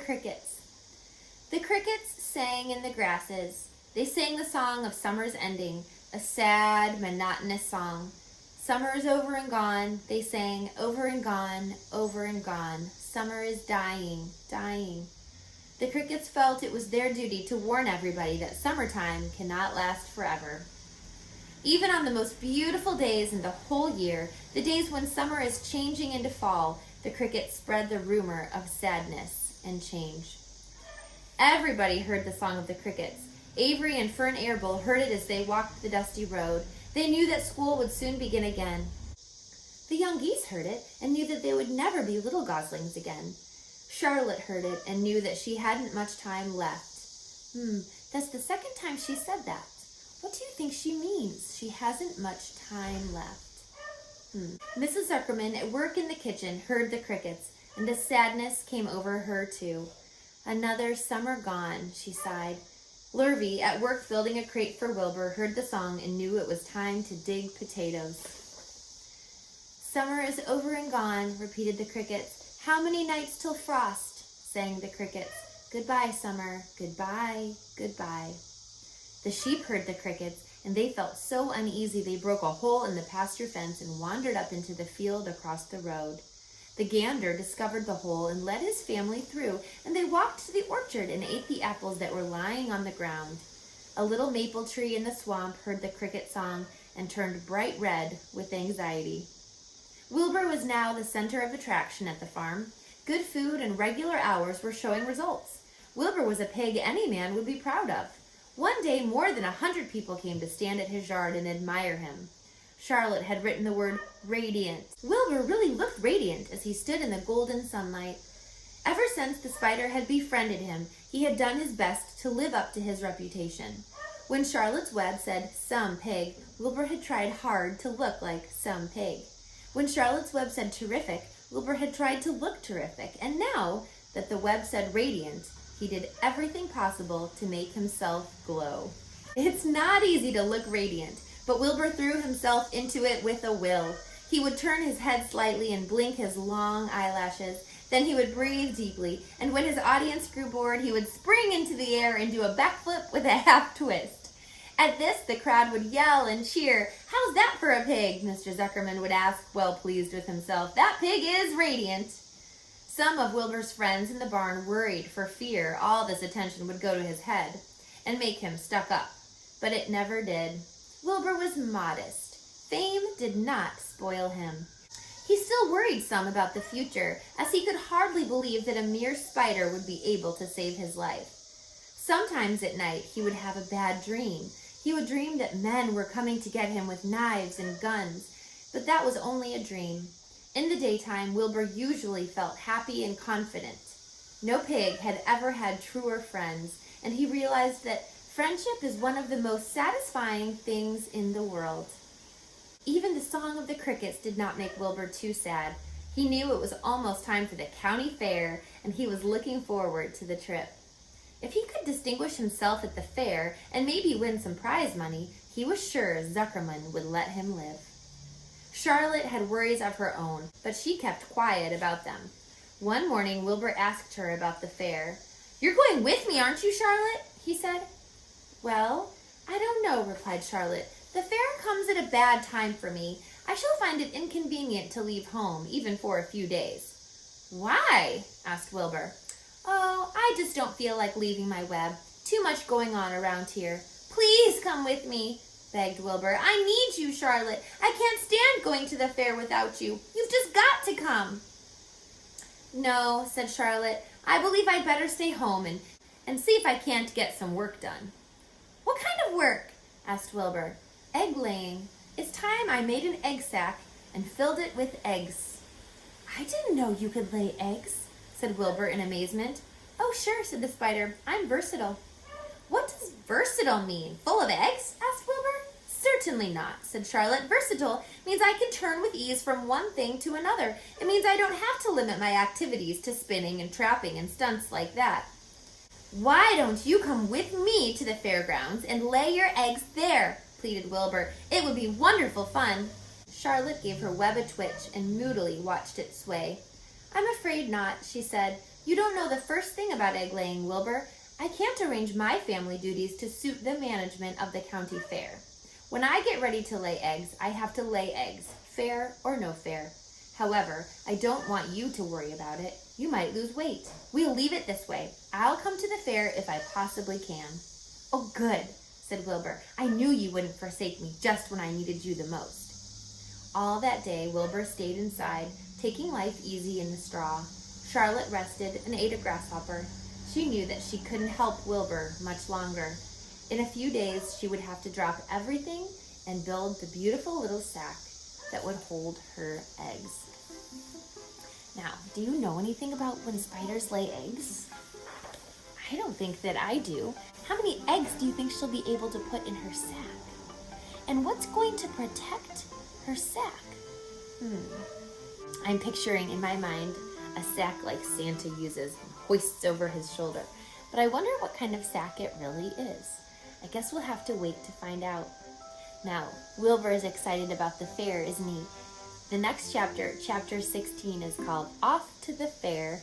crickets. The crickets sang in the grasses. They sang the song of summer's ending, a sad, monotonous song. Summer is over and gone, they sang, over and gone, over and gone. Summer is dying, dying. The crickets felt it was their duty to warn everybody that summertime cannot last forever. Even on the most beautiful days in the whole year, the days when summer is changing into fall, the crickets spread the rumor of sadness and change. Everybody heard the song of the crickets. Avery and Fern Airball heard it as they walked the dusty road. They knew that school would soon begin again. The young geese heard it and knew that they would never be little goslings again. Charlotte heard it and knew that she hadn't much time left. That's the second time she said that. What do you think she means? She hasn't much time left. Mrs. Zuckerman, at work in the kitchen, heard the crickets, and a sadness came over her too. Another summer gone, she sighed. Lurvy, at work building a crate for Wilbur, heard the song and knew it was time to dig potatoes. Summer is over and gone, repeated the crickets. How many nights till frost, sang the crickets. Goodbye, summer, goodbye, goodbye. The sheep heard the crickets, and they felt so uneasy they broke a hole in the pasture fence and wandered up into the field across the road. The gander discovered the hole and led his family through, and they walked to the orchard and ate the apples that were lying on the ground. A little maple tree in the swamp heard the cricket song and turned bright red with anxiety. Wilbur was now the center of attraction at the farm. Good food and regular hours were showing results. Wilbur was a pig any man would be proud of. One day, more than 100 people came to stand at his yard and admire him. Charlotte had written the word radiant. Wilbur really looked radiant as he stood in the golden sunlight. Ever since the spider had befriended him, he had done his best to live up to his reputation. When Charlotte's web said some pig, Wilbur had tried hard to look like some pig. When Charlotte's web said terrific, Wilbur had tried to look terrific. And now that the web said radiant, he did everything possible to make himself glow. It's not easy to look radiant, but Wilbur threw himself into it with a will. He would turn his head slightly and blink his long eyelashes. Then he would breathe deeply, and when his audience grew bored, he would spring into the air and do a backflip with a half twist. At this, the crowd would yell and cheer. "How's that for a pig?" Mr. Zuckerman would ask, well pleased with himself. "That pig is radiant." Some of Wilbur's friends in the barn worried for fear all this attention would go to his head and make him stuck up, but it never did. Wilbur was modest. Fame did not spoil him. He still worried some about the future, as he could hardly believe that a mere spider would be able to save his life. Sometimes at night he would have a bad dream. He would dream that men were coming to get him with knives and guns, but that was only a dream. In the daytime, Wilbur usually felt happy and confident. No pig had ever had truer friends, and he realized that friendship is one of the most satisfying things in the world. Even the song of the crickets did not make Wilbur too sad. He knew it was almost time for the county fair, and he was looking forward to the trip. If he could distinguish himself at the fair and maybe win some prize money, he was sure Zuckerman would let him live. Charlotte had worries of her own, but she kept quiet about them. One morning, Wilbur asked her about the fair. "You're going with me, aren't you, Charlotte?" he said. "Well, I don't know," replied Charlotte. "The fair comes at a bad time for me. I shall find it inconvenient to leave home, even for a few days." "Why?" asked Wilbur. "Oh, I just don't feel like leaving my web. Too much going on around here." "Please come with me," begged Wilbur. "I need you, Charlotte. I can't stand going to the fair without you. You've just got to come." "No," said Charlotte. "I believe I'd better stay home and see if I can't get some work done." "What kind of work?" asked Wilbur. "Egg laying. It's time I made an egg sack and filled it with eggs." "I didn't know you could lay eggs," said Wilbur in amazement. "Oh, sure," said the spider. "I'm versatile." "What does versatile mean? Full of eggs?" asked Wilbur. "Certainly not," said Charlotte. "Versatile means I can turn with ease from one thing to another. It means I don't have to limit my activities to spinning and trapping and stunts like that." "Why don't you come with me to the fairgrounds and lay your eggs there?" pleaded Wilbur. "It would be wonderful fun." Charlotte gave her web a twitch and moodily watched it sway. "I'm afraid not," she said. You don't know the first thing about egg laying, Wilbur. I can't arrange my family duties to suit the management of the county fair. When I get ready to lay eggs, I have to lay eggs, fair or no fair. However, I don't want you to worry about it. You might lose weight. We'll leave it this way. I'll come to the fair if I possibly can. Oh, good, said Wilbur. I knew you wouldn't forsake me just when I needed you the most. All that day, Wilbur stayed inside, taking life easy in the straw. Charlotte rested and ate a grasshopper. She knew that she couldn't help Wilbur much longer. In a few days, she would have to drop everything and build the beautiful little sack that would hold her eggs. Now, do you know anything about when spiders lay eggs? I don't think that I do. How many eggs do you think she'll be able to put in her sack? And what's going to protect her sack? I'm picturing in my mind a sack like Santa uses and hoists over his shoulder. But I wonder what kind of sack it really is. I guess we'll have to wait to find out. Now, Wilbur is excited about the fair, isn't he? The next chapter, chapter 16, is called Off to the Fair